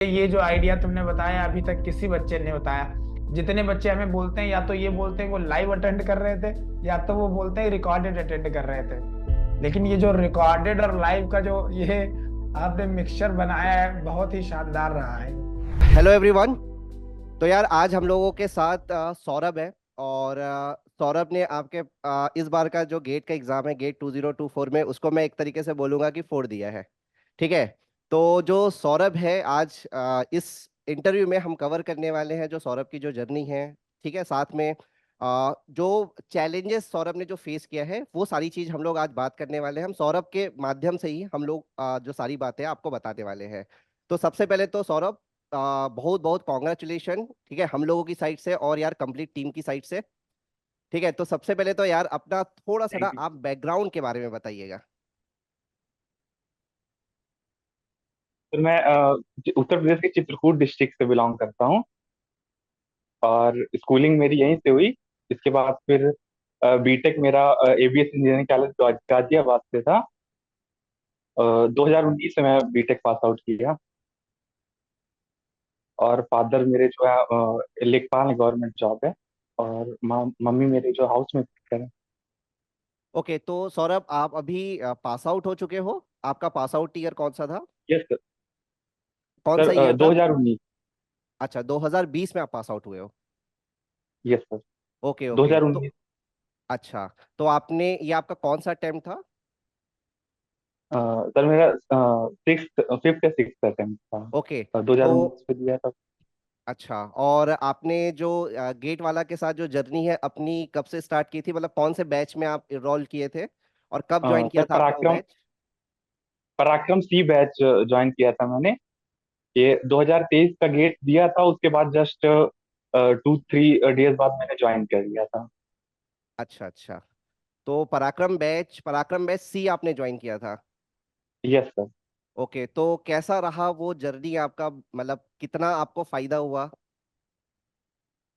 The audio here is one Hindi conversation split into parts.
ये जो आइडिया तुमने बताया अभी तक किसी बच्चे ने बताया। जितने बच्चे हमें बोलते हैं या तो ये बोलते हैं वो लाइव अटेंड कर रहे थे, या तो वो बोलते हैं रिकॉर्डेड अटेंड कर रहे थे। लेकिन ये जो रिकॉर्डेड और लाइव का जो ये आपने मिक्सचर बनाया है, बहुत ही शानदार रहा है। Hello everyone. तो यार आज हम लोगों के साथ सौरभ है। और सौरभ ने आपके इस बार का जो गेट का एग्जाम है, गेट 2024 में, उसको मैं एक तरीके से बोलूंगा कि फोड़ दिया है। ठीक है। तो जो सौरभ है आज इस इंटरव्यू में हम कवर करने वाले हैं जो सौरभ की जो जर्नी है। ठीक है। साथ में जो चैलेंजेस सौरभ ने जो फेस किया है वो सारी चीज हम लोग आज बात करने वाले हैं। हम सौरभ के माध्यम से ही हम लोग जो सारी बातें आपको बताने वाले हैं। तो सबसे पहले तो सौरभ, बहुत बहुत कॉन्ग्रेचुलेशन। ठीक है, हम लोगों की साइड से और यार कंप्लीट टीम की साइड से। ठीक है। तो सबसे पहले तो यार अपना थोड़ा सा ना थैंक यू। आप बैकग्राउंड के बारे में बताइएगा। सर मैं उत्तर प्रदेश के चित्रकूट डिस्ट्रिक्ट से बिलोंग करता हूँ और स्कूलिंग मेरी यहीं से हुई। इसके बाद फिर बीटेक मेरा एबीएस इंजीनियरिंग कॉलेज गाजियाबाद से था। 2019 में मैं बीटेक पास आउट किया। और फादर मेरे जो है लेखपाल गवर्नमेंट जॉब है। और मम्मी मेरे जो हाउस में है। ओके, तो सौरभ आप अभी पास आउट हो चुके हो। आपका पास आउट ईयर कौन सा था? Yes sir. कौन सा सर ईयर था? 2019। अच्छा, 2020 में आप पास आउट हुए हो। Yes sir. Okay okay. तो 2019। अच्छा, तो आपने ये आपका कौन सा अटेम्प्ट था? सर मेरा सिक्स फिफ्थ या सिक्स अटेम्प्ट था। ओके। तो 2019 में दिया था। अच्छा, और आपने जो गेट वाला के साथ जो जर्नी है अपनी कब से स्टार्ट की थी, मतलब कौन से बैच में आप इनरोल किए थे और कब ज्वाइन किया सर था आपने वो बैच? पराक्रम सी बैच ज्वाइन किया था मैंने। ये 2023 का गेट दिया था, उसके बाद जस्ट 2-3 डेज बाद मैंने ज्वाइन कर लिया था। अच्छा अच्छा। तो पराक्रम बैच सी आपने ज्वाइन किया था। Yes sir. ओके, तो कैसा रहा वो जर्नी आपका, मतलब कितना आपको फायदा हुआ?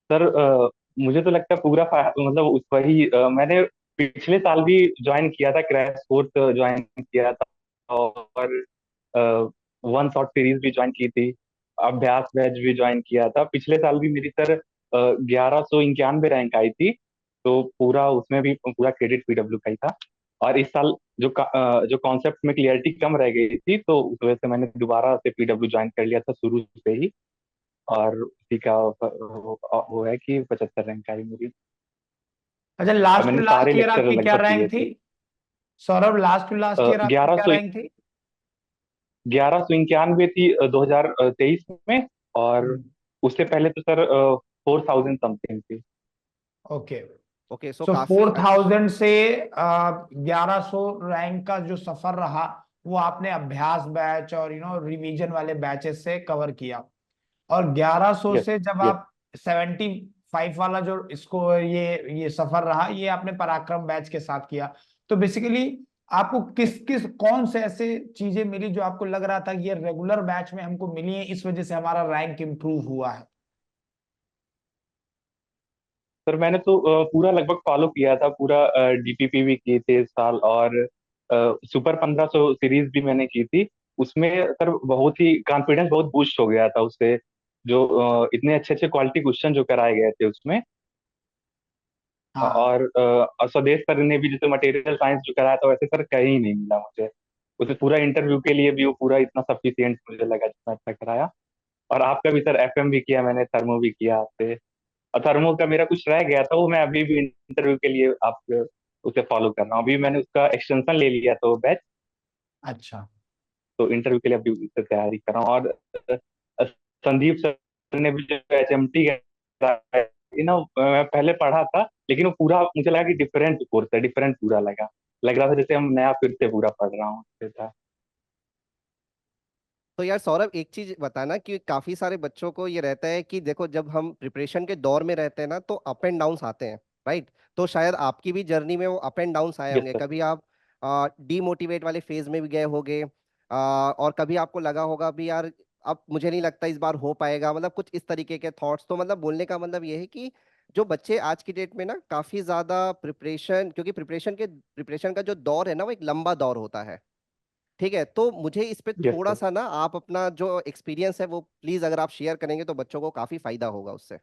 सर मुझे तो लगता है पूरा मतलब उस वही मैंने पिछले साल भी ज्वाइन किया था, क्रैश कोर्स ज्वाइन किया था। और वन शॉट सीरीज भी ज्वाइन की थी। अभ्यास बैच भी ज्वाइन किया था। पिछले साल भी मेरी सर 1191 रैंक आई थी। तो पूरा उसमें भी पूरा क्रेडिट पीडब्ल्यू का ही था। और इस साल जो कॉन्सेप्ट में क्लियरिटी कम रह गई थी, तो उस वजह से मैंने दोबारा से पीडब्ल्यू ज्वाइन कर लिया था शुरू से ही। और उसी का वो है कि 75 रैंक आई मेरी। अच्छा, और लास्ट टू मैंने सारे लास्ट ईयर लेक्चर आपकी क्या लगभग रैंक किए थी? थे। Saurabh, last to last year आपकी ग्यारह क्या सौ रैंक थी? 1191 थी 2023 में। और उससे पहले तो सर 4000 समथिंग थी। ओके। ओके, सो सो काफी 4000 से 1100 रैंक का जो सफर रहा, वो आपने अभ्यास बैच और रिवीजन वाले बैचेस से कवर किया। और 1100 यस। से जब यस। आप 75 वाला जो इसको ये सफर रहा, ये आपने पराक्रम बैच के साथ किया। तो बेसिकली आपको किस किस कौन से ऐसे चीजें मिली जो आपको लग रहा था कि ये रेगुलर बैच में हमको मिली है, इस वजह से हमारा रैंक इंप्रूव हुआ है? सर मैंने तो पूरा लगभग फॉलो किया था। पूरा डीपीपी भी किए थे इस साल। और सुपर 1500 सीरीज भी मैंने की थी। उसमें सर बहुत ही कॉन्फिडेंस बहुत बूस्ट हो गया था उससे। जो इतने अच्छे अच्छे क्वालिटी क्वेश्चन जो कराए गए थे उसमें। हाँ। और स्वदेश सर ने भी जैसे मटेरियल साइंस जो कराया था, वैसे सर कहीं नहीं मिला मुझे। उसे पूरा इंटरव्यू के लिए भी वो पूरा इतना सफिशियंट मुझे लगा जितना अच्छा कराया। और आपका भी सर एफएम भी किया मैंने, थर्मो भी किया आपसे। और थर्मो का मेरा कुछ रह गया था, वो मैं अभी भी इंटरव्यू के लिए आप उसे फॉलो कर रहा हूँ। अभी मैंने उसका एक्सटेंशन ले लिया था वो बैच। अच्छा। तो इंटरव्यू के लिए अभी उससे तैयारी कर रहा हूँ। और संदीप सर ने भी जो एचएमटी मैं पहले पढ़ा था, लेकिन वो पूरा मुझे लगा कि डिफरेंट कोर्स है, डिफरेंट पूरा लग रहा था जैसे हम नया फिर से पूरा पढ़ रहा हूँ था। तो यार सौरभ, एक चीज बताना कि काफी सारे बच्चों को ये रहता है कि देखो, जब हम प्रिपरेशन के दौर में रहते हैं ना तो अप एंड डाउन्स आते हैं। राइट। तो शायद आपकी भी जर्नी में वो अप एंड डाउन्स आए यस होंगे। सर। कभी आप डीमोटिवेट वाले फेज में भी गए होंगे, और कभी आपको लगा होगा भी यार अब मुझे नहीं लगता इस बार हो पाएगा, मतलब कुछ इस तरीके के थॉट्स। तो मतलब बोलने का मतलब ये है कि जो बच्चे आज की डेट में ना काफी ज्यादा प्रिपरेशन, क्योंकि प्रिपरेशन का जो दौर है ना वो एक लंबा दौर होता है। ठीक है, तो मुझे इस पे यस थोड़ा सर। सा ना आप अपना जो एक्सपीरियंस है वो प्लीज अगर आप शेयर करेंगे तो बच्चों को काफी फायदा होगा उससे।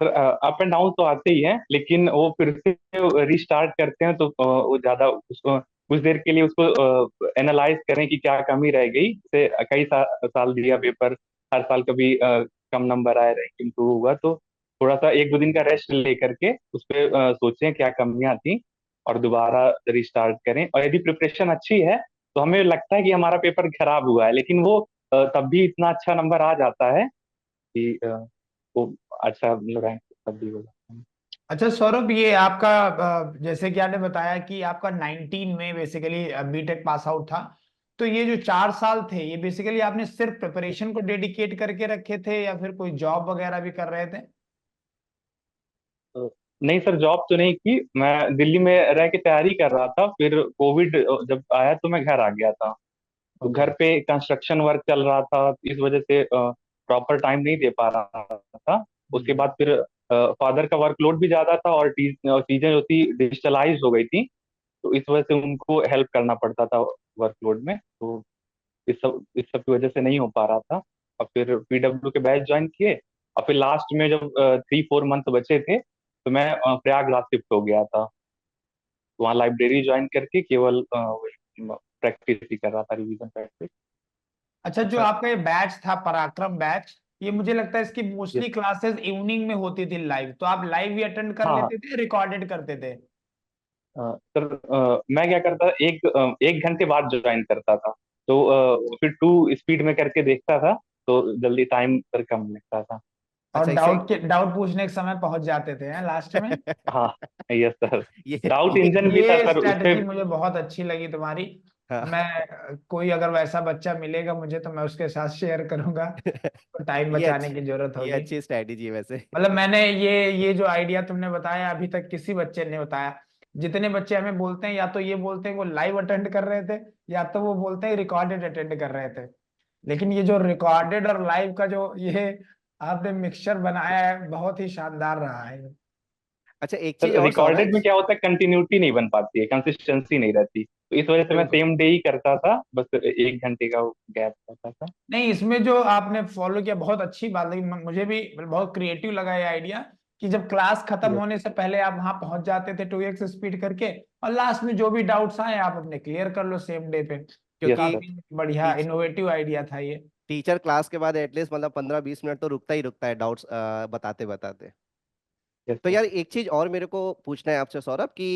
सर अप एंड डाउन तो आते ही हैं, लेकिन वो फिर से रिस्टार्ट करते हैं तो वो ज्यादा उसको कुछ देर के लिए उसको एनालाइज करें कि क्या कमी रह गई। जैसे कई साल दिया पेपर, हर साल कभी कम नंबर आए, रैंक इम्प्रूव हुआ, तो थोड़ा सा एक दो दिन का रेस्ट लेकर के उस पर सोचें क्या कमियां थी और दोबारा रिस्टार्ट करें। और यदि प्रिपरेशन अच्छी है तो हमें लगता है कि हमारा पेपर खराब हुआ है, लेकिन वो तब भी इतना अच्छा नंबर आ जाता है कि वो अच्छा रैंक तब भी होगा। अच्छा सौरभ, ये आपका जैसे कि आपने बताया कि आपका 19 में बेसिकली बीटेक पास आउट था, तो ये जो 4 साल थे ये बेसिकली आपने सिर्फ प्रिपरेशन को डेडिकेट करके रखे थे या फिर कोई जॉब वगैरह भी कर रहे थे? तो नहीं सर, जॉब तो नहीं की, मैं दिल्ली में रह के तैयारी कर रहा था। फिर कोविड जब आया तो मैं घर आ गया था। तो ओके। घर पे कंस्ट्रक्शन वर्क चल रहा था, इस वजह से प्रॉपर टाइम नहीं दे पा रहा था। उसके बाद फिर फादर का वर्कलोड भी ज्यादा था और चीजें जो थी डिजिटलाइज हो गई थी, तो इस वजह से उनको हेल्प करना पड़ता था वर्कलोड में। तो इस सब की वजह से नहीं हो पा रहा था। और फिर पीडब्ल्यू के बैच ज्वाइन किए। और फिर लास्ट में जब 3-4 मंथ बचे थे तो मैं प्रयागराज शिफ्ट हो गया था। वहाँ लाइब्रेरी ज्वाइन करके केवल प्रैक्टिस ही कर रहा था, रिवीजन प्रैक्टिस। अच्छा, जो अच्छा। आपका ये बैच था पराक्रम बैच, ये मुझे लगता है इसकी यस। मोस्टली क्लासेस इवनिंग में होती थी लाइव, तो आप लाइव भी अटेंड कर हाँ लेते थे, रिकॉर्डेड करते थे? सर, मैं क्या करता, एक घंटे बाद ज्वाइन करता था। तो फिर 2 स्पीड में करके देखता था, तो जल्दी टाइम पर कम लगता था। और अच्छा इससे डाउट पूछने के समय पहुंच जाते थे हैं लास्ट में? हाँ। Yes sir. ये डाउट ये इंजन भी था ये सर उस पे। स्ट्रेटजी मुझे बहुत अच्छी लगी तुम्हारी। हाँ। मैं कोई अगर वैसा बच्चा मिलेगा मुझे तो मैं उसके साथ शेयर करूंगा, तो टाइम ये बचाने की अच्छी जरूरत ये होगी। अच्छी स्ट्रैटेजी है वैसे। मतलब मैंने ये जो आइडिया तुमने बताया अभी तक किसी बच्चे ने बताया। जितने बच्चे हमें बोलते हैं या तो ये बोलते हैं वो लाइव अटेंड कर रहे थे, या तो वो बोलते हैं रिकॉर्डेड अटेंड कर रहे थे। लेकिन ये जो रिकॉर्डेड और लाइव का जो ये आपने मिक्सचर बनाया है बहुत ही शानदार रहा है। अच्छा एक चीज सर और रिकॉर्डेड में सौरज। क्या होता है, कंटिन्यूटी नहीं बन पाती है, कंसिस्टेंसी नहीं रहती, तो इस वजह से मैं बिल्कुल। सेम डे ही करता था, बस 1 घंटे का गैप रहता था। नहीं, इसमें जो आपने फॉलो किया बहुत अच्छी बात लगी, मुझे भी बहुत क्रिएटिव लगा ये आइडिया कि जब क्लास खत्म यस। होने से पहले आप वहां पहुंच जाते थे 2x स्पीड करके, और लास्ट में जो भी डाउट्स आए आप अपने क्लियर कर लो सेम डे पे। तो यस क्योंकि सर। काफी बढ़िया टीच इनोवेटिव आइडिया था ये। टीचर क्लास के बाद एटलीस्ट मतलब 15-20 मिनट तो रुकता ही रुकता है डाउट्स बताते बताते। यस तो सर। यार एक चीज और मेरे को पूछना है आपसे सौरभ कि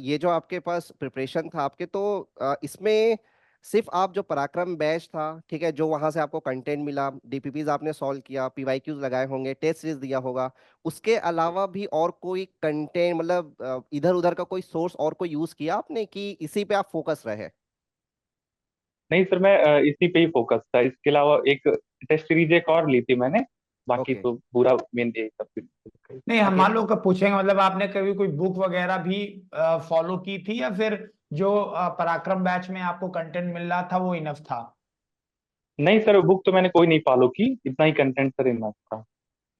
ये जो आपके पास प्रिपरेशन था आपके, तो इसमें सिर्फ आप जो पराक्रम बैच था, ठीक है, जो वहां से आपको कंटेंट मिला, डीपीपीज आपने सॉल्व किया, पीवाईक्यूज लगाए होंगे, टेस्ट सीरीज दिया होगा, उसके अलावा भी और कोई कंटेंट मतलब इधर उधर का कोई सोर्स और कोई यूज किया आपने कि इसी पे आप फोकस रहे? नहीं सर, मैं इसी पे ही फोकस था। इसके अलावा एक टेस्ट सीरीज एक और ली थी मैंने, बाकी ओके। तो पूरा मेन यही सब कुछ। नहीं, हम अकेले। मान लो का पूछेंगे मतलब आपने कभी कोई बुक वगैरह भी फॉलो की थी, या फिर जो पराक्रम बैच में आपको कंटेंट मिल रहा था वो इनफ था? नहीं सर, बुक तो मैंने कोई नहीं फॉलो की, इतना ही कंटेंट सर इनफ था।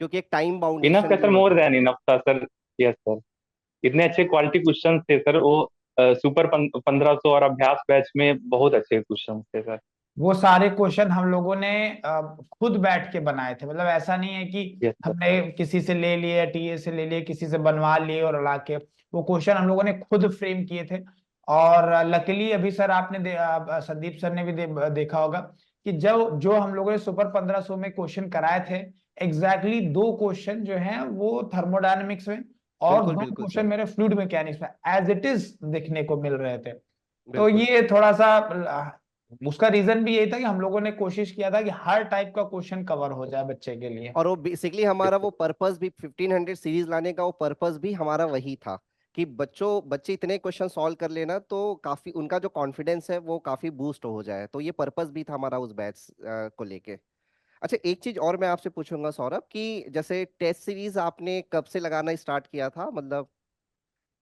क्योंकि एक टाइम इनफ बाउंडेशन का भी सर, मोर होता है। देन इनफ था सर। Yes sir. इतने अच्छे क्वालिटी क्वेश्चन थे सर वो। सुपर 1500 और अभ्यास बैच में बहुत अच्छे क्वेश्चन थे सर। वो सारे क्वेश्चन हम लोगों ने खुद बैठ के बनाए थे, मतलब ऐसा नहीं है कि यस सर। हमने किसी से ले लिए, टीए से ले लिए, किसी से बनवा लिए और ला के। वो क्वेश्चन हम लोगों ने खुद फ्रेम किए थे। और लकीली अभी सर आपने संदीप सर ने भी देखा होगा कि जो हम लोगों ने सुपर 1500 में क्वेश्चन कराए थे, एग्जैक्टली 2 क्वेश्चन जो हैं वो थर्मोडायनेमिक्स में, और बिल्कुल दो बिल्कुल क्वेश्चन सर। मेरे फ्लूइड मैकेनिक्स में एज इट इज देखने को मिल रहे थे। तो बिल्कुल। ये थोड़ा सा उसका रीजन भी यही था कि हम लोगों ने कोशिश किया था कि हर टाइप का क्वेश्चन कवर हो जाए बच्चे के लिए। और वो बेसिकली यस हमारा सर। वो पर्पस भी 1500 सीरीज लाने का वो पर्पस भी हमारा वही था कि बच्चे इतने क्वेश्चन सॉल्व कर लेना तो काफी उनका जो कॉन्फिडेंस है वो काफी बूस्ट हो जाए, तो ये पर्पस भी था हमारा उस बैच को लेके। अच्छा एक चीज और मैं आपसे पूछूंगा सौरभ कि जैसे टेस्ट सीरीज आपने कब से लगाना स्टार्ट किया था, मतलब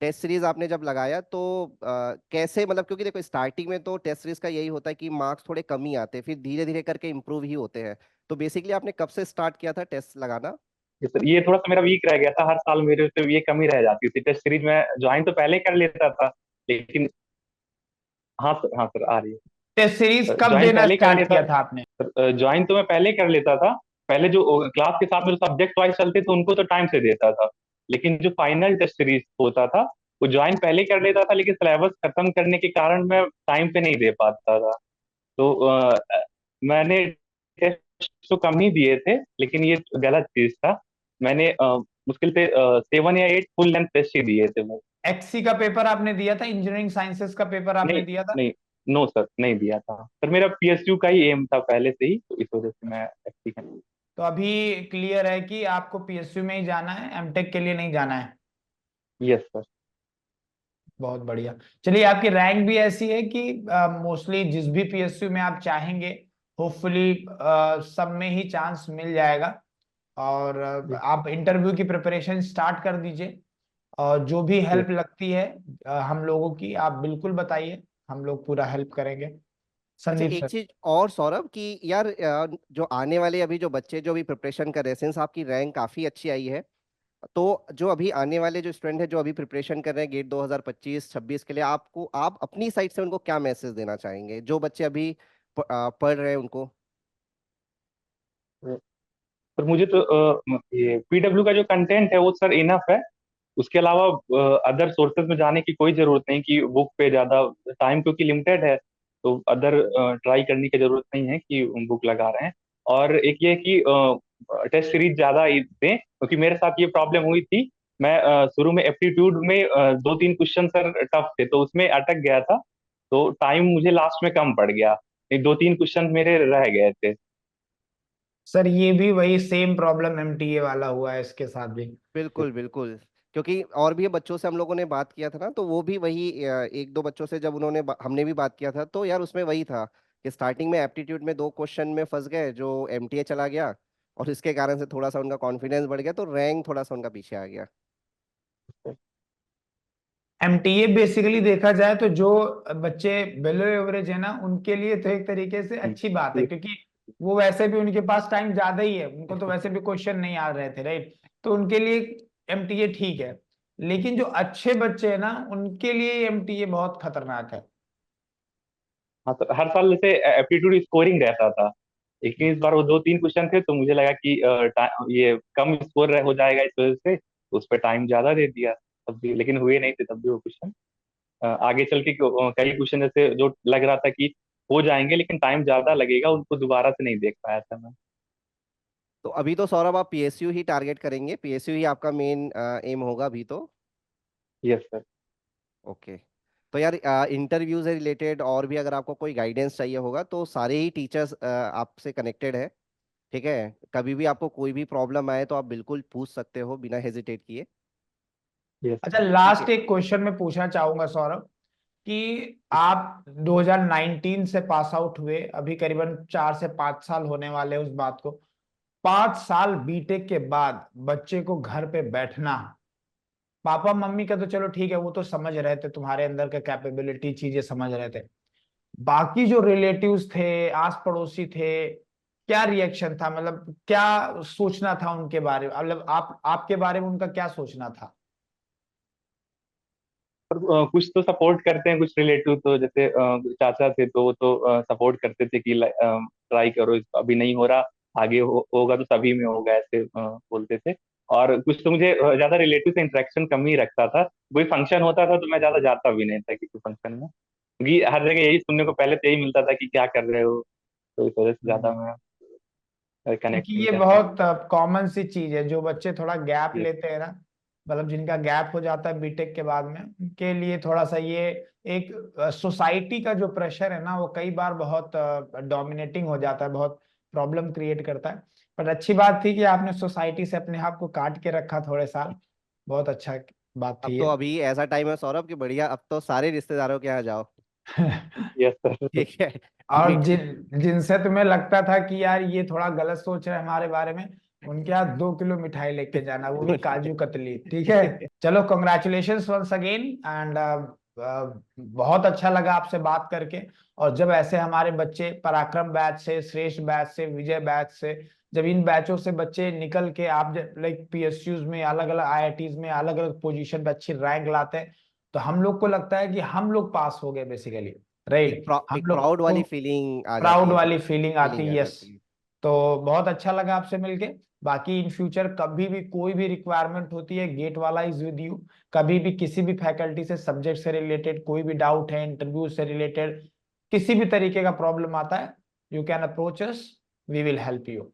टेस्ट सीरीज आपने जब लगाया तो कैसे, मतलब क्योंकि देखो स्टार्टिंग में तो टेस्ट सीरीज का यही होता है कि मार्क्स थोड़े कम ही आते हैं, फिर धीरे धीरे करके इम्प्रूव ही होते हैं। तो बेसिकली आपने कब से स्टार्ट किया था टेस्ट लगाना? यस सर, ये थोड़ा सा मेरा वीक रह गया था, हर साल मेरे से ये कमी रह जाती थी। टेस्ट सीरीज में ज्वाइन तो पहले कर लेता था, लेकिन हाँ सर, हाँ सर, आ रही टेस्ट सीरीज है। कब ज्वाइन देना पहले कर स्टार्ट लेता। किया था आपने? ज्वाइन तो मैं पहले कर लेता था। पहले जो क्लास के साथ में जो सब्जेक्ट वाइज चलते थे उनको तो टाइम से देता था, लेकिन जो फाइनल टेस्ट सीरीज होता था वो ज्वाइन पहले कर लेता था, लेकिन सिलेबस खत्म करने के कारण मैं टाइम पे नहीं दे पाता था। तो मैंने टेस्ट तो कम ही दिए थे, लेकिन ये गलत चीज था। मैंने मुश्किल से 7 या 8 फुल लेंथ टेस्ट ही दिए थे वो। एक्सी का पेपर आपने दिया था? इंजीनियरिंग साइंसेस का पेपर आपने नहीं, दिया था? नहीं, नो सर, नहीं दिया था सर। मेरा पीएसयू का ही एम था पहले से ही, तो इस वजह से मैं एसटी। तो अभी क्लियर है कि आपको पीएसयू में ही जाना है, एमटेक के लिए नहीं जाना है? Yes sir. बहुत बढ़िया। चलिए, आपकी रैंक भी ऐसी है कि मोस्टली जिस भी पीएसयू में आप चाहेंगे, होपफुली सब में ही चांस मिल जाएगा। और आप इंटरव्यू की प्रिपरेशन स्टार्ट कर दीजिए, और जो भी हेल्प लगती है हम लोगों की, आप बिल्कुल बताइए, हम लोग पूरा हेल्प करेंगे। अच्छा, संदीप एक सर। चीज और सौरभ कि यार जो आने वाले अभी जो बच्चे जो भी प्रिपरेशन कर रहे हैं, सिंस आपकी रैंक काफी अच्छी आई है, तो जो अभी आने वाले जो स्टूडेंट है जो अभी प्रिपरेशन कर रहे हैं गेट 2025-26 के लिए, आपको आप अपनी साइड से उनको क्या मैसेज देना चाहेंगे, जो बच्चे अभी पढ़ रहे हैं उनको? पर मुझे तो ये पीडब्ल्यू का जो कंटेंट है वो सर इनफ है। उसके अलावा अदर सोर्सेज में जाने की कोई जरूरत नहीं कि बुक पे ज्यादा टाइम क्योंकि लिमिटेड है, तो अदर ट्राई करने की जरूरत नहीं है कि बुक लगा रहे हैं। और एक ये कि टेस्ट सीरीज ज्यादा ही दें, क्योंकि मेरे साथ ये प्रॉब्लम हुई थी। मैं शुरू में एप्टीट्यूड में 2-3 क्वेश्चन सर टफ थे, तो उसमें अटक गया था। तो टाइम मुझे लास्ट में कम पड़ गया, 2-3 क्वेश्चन मेरे रह गए थे। सर, ये भी वही सेम प्रॉब्लम एमटीए वाला हुआ है इसके साथ भी। बिल्कुल बिल्कुल। क्योंकि और भी बच्चों से हम लोगों ने बात किया था ना, तो वो भी वही एक दो बच्चों से जब हमने भी बात किया था, तो यार उसमें वही था कि स्टार्टिंग में एप्टीट्यूड में 2 क्वेश्चन में फंस गए जो एमटीए चला गया, और इसके कारण से थोड़ा सा उनका कॉन्फिडेंस बढ़ गया, तो रैंक थोड़ा सा उनका पीछे आ गया। एमटीए बेसिकली देखा जाए तो जो बच्चे बिलो एवरेज है ना, उनके लिए तो एक तरीके से अच्छी बात है, क्योंकि वो वैसे भी उनके पास टाइम ज्यादा ही है, उनको तो वैसे भी क्वेश्चन नहीं आ रहे थे, राइट? तो उनके लिए एमटीए ठीक है। लेकिन जो अच्छे बच्चे हैं ना, उनके लिए एमटीए बहुत खतरनाक है। हाँ तो हर साल जैसे एप्टीट्यूड स्कोरिंग रहता था, लेकिन इस बार वो 2-3 क्वेश्चन थे तो मुझे लगा कि ये कम स्कोर हो जाएगा इस वजह से, तो उस पर टाइम ज्यादा दे दिया तब भी, लेकिन हुए नहीं थे तब भी वो क्वेश्चन। आगे चल के कई क्वेश्चन जैसे जो लग रहा था कि हो जाएंगे लेकिन टाइम ज्यादा लगेगा, उनको दोबारा से नहीं देख पाया था मैं। तो अभी तो सौरभ आप पीएसयू ही टारगेट करेंगे, पीएसयू ही आपका मेन एम होगा अभी तो? Yes sir. ओके। तो यार इंटरव्यू से रिलेटेड और भी अगर आपको कोई गाइडेंस चाहिए होगा तो सारे ही टीचर्स आपसे कनेक्टेड है, ठीक है? कभी भी आपको कोई भी प्रॉब्लम आए तो आप बिल्कुल पूछ सकते हो बिना हेजिटेट किए। यस अच्छा, सर। ठीक लास्ट है। एक क्वेश्चन मैं पूछना चाहूंगा सौरभ, कि आप 2019 से पास आउट हुए, अभी करीबन 4 से 5 साल होने वाले हैं उस बात को। 5 साल बीटेक के बाद बच्चे को घर पे बैठना, पापा मम्मी का तो चलो ठीक है, वो तो समझ रहे थे तुम्हारे अंदर का कैपेबिलिटी, चीजें समझ रहे थे। बाकी जो रिलेटिव्स थे, आस पड़ोसी थे, क्या रिएक्शन था? मतलब क्या सोचना था उनके बारे में, मतलब आपके बारे में उनका क्या सोचना था? पर कुछ तो सपोर्ट करते हैं, कुछ रिलेटिव तो जैसे चाचा थे तो वो तो सपोर्ट करते थे कि ट्राई करो, अभी नहीं हो रहा, आगे होगा तो सभी में होगा, ऐसे बोलते थे। और कुछ तो मुझे ज्यादा रिलेटिव से इंटरेक्शन कम ही रखता था। कोई फंक्शन होता था तो मैं ज्यादा जाता भी नहीं था किसी फंक्शन में, क्योंकि हर जगह यही सुनने को पहले तो यही मिलता था कि क्या कर रहे हो, तो इस वजह से ज्यादा हम्म। मैं कनेक्ट क्योंकि नहीं ये कर बहुत पाता। कॉमन सी चीज है, जो बच्चे थोड़ा गैप Yes, लेते हैं ना, मतलब जिनका गैप हो जाता है बीटेक के बाद में, उनके लिए थोड़ा सा ये एक सोसाइटी का जो प्रेशर है ना, वो कई बार बहुत डोमिनेटिंग हो जाता है, बहुत प्रॉब्लम क्रिएट करता है। पर अच्छी बात थी कि आपने सोसाइटी से अपने आप को काट के रखा थोड़े साल, बहुत अच्छा बात अब थी तो ये। अभी ऐसा टाइम है सौरभ कि बढ़िया, अब तो सारे रिश्तेदारों के यहाँ जाओ। yes sir। ठीक है। अभी और जिनसे तुम्हें लगता था कि यार ये थोड़ा गलत सोच रहे हैं हमारे बारे में, उनके यहाँ 2 किलो मिठाई लेके जाना, वो भी काजू कतली, ठीक है? चलो, कॉन्ग्रेचुलेशन वंस अगेन, एंड बहुत अच्छा लगा आपसे बात करके। और जब ऐसे हमारे बच्चे पराक्रम बैच से, श्रेष्ठ बैच से, विजय बैच से, जब इन बैचों से बच्चे निकल के आप लाइक पीएसयूज में, अलग अलग आईआईटीज में, अलग अलग पोजीशन पे अच्छी रैंक लाते हैं, तो हम लोग को लगता है कि हम लोग पास हो गए बेसिकली। राइट। हम एक लोग प्राउड को वाली फीलिंग आ जाती प्राउड है, वाली फीलिंग आती फीलिंग है, आ यस। जाती है। तो बहुत अच्छा लगा आपसे मिलके। बाकी इन फ्यूचर कभी भी कोई भी रिक्वायरमेंट होती है, गेट वाला इज विद यू। कभी भी किसी भी फैकल्टी से, सब्जेक्ट से रिलेटेड कोई भी डाउट है, इंटरव्यू से रिलेटेड किसी भी तरीके का प्रॉब्लम आता है, you can approach us, we will help you.